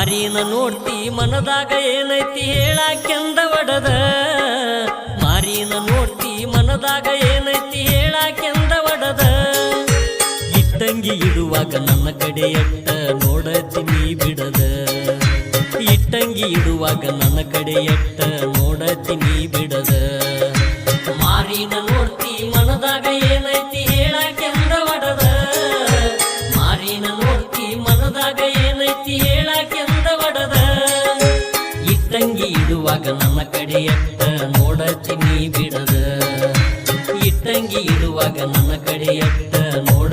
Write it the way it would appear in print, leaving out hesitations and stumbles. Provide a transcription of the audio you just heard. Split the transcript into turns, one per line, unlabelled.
ಮಾರಿನ ನೋಡ್ತಿ ಮನದಾಗ ಏನೈತಿ ಹೇಳಾಕೆಂದ ಒಡದ ಮಾರಿನ ನೋಡ್ತಿ ಮನದಾಗ ಏನೈತಿ ಹೇಳಾಕೆಂದ ಒಡದ ಇಟ್ಟಂಗಿ ಇಡುವಾಗ ನನ್ನ ಕಡೆ ಎಟ್ಟ ನೋಡತೀನಿ ಬಿಡದ ಇಟ್ಟಂಗಿ ಇಡುವಾಗ ನನ್ನ ಕಡೆ ಎಟ್ಟ ನೋಡತೀನಿ ಬಿಡದ ಮಾರಿನ ನೋಡ್ತಿ ಮನದಾಗ ಏನೈತಿ ಹೇಳಾಕೆಂದ ಒಡದ ಮಾರಿನ ನೋಡ್ತಿ ಮನದಾಗ ಏನೈತಿ ಹೇಳಾಕೆಂದ ಒಡದ ಇಟ್ಟಂಗಿ ಇಡುವಾಗ ನನ್ನ ಕಡೆ ಎಟ್ಟ ನೋಡತೀನಿ ಬಿಡದ ಇಟ್ಟಂಗಿ ಇಡುವಾಗ ನನ್ನ ಕಡೆ ಎಟ್ಟ ನೋಡ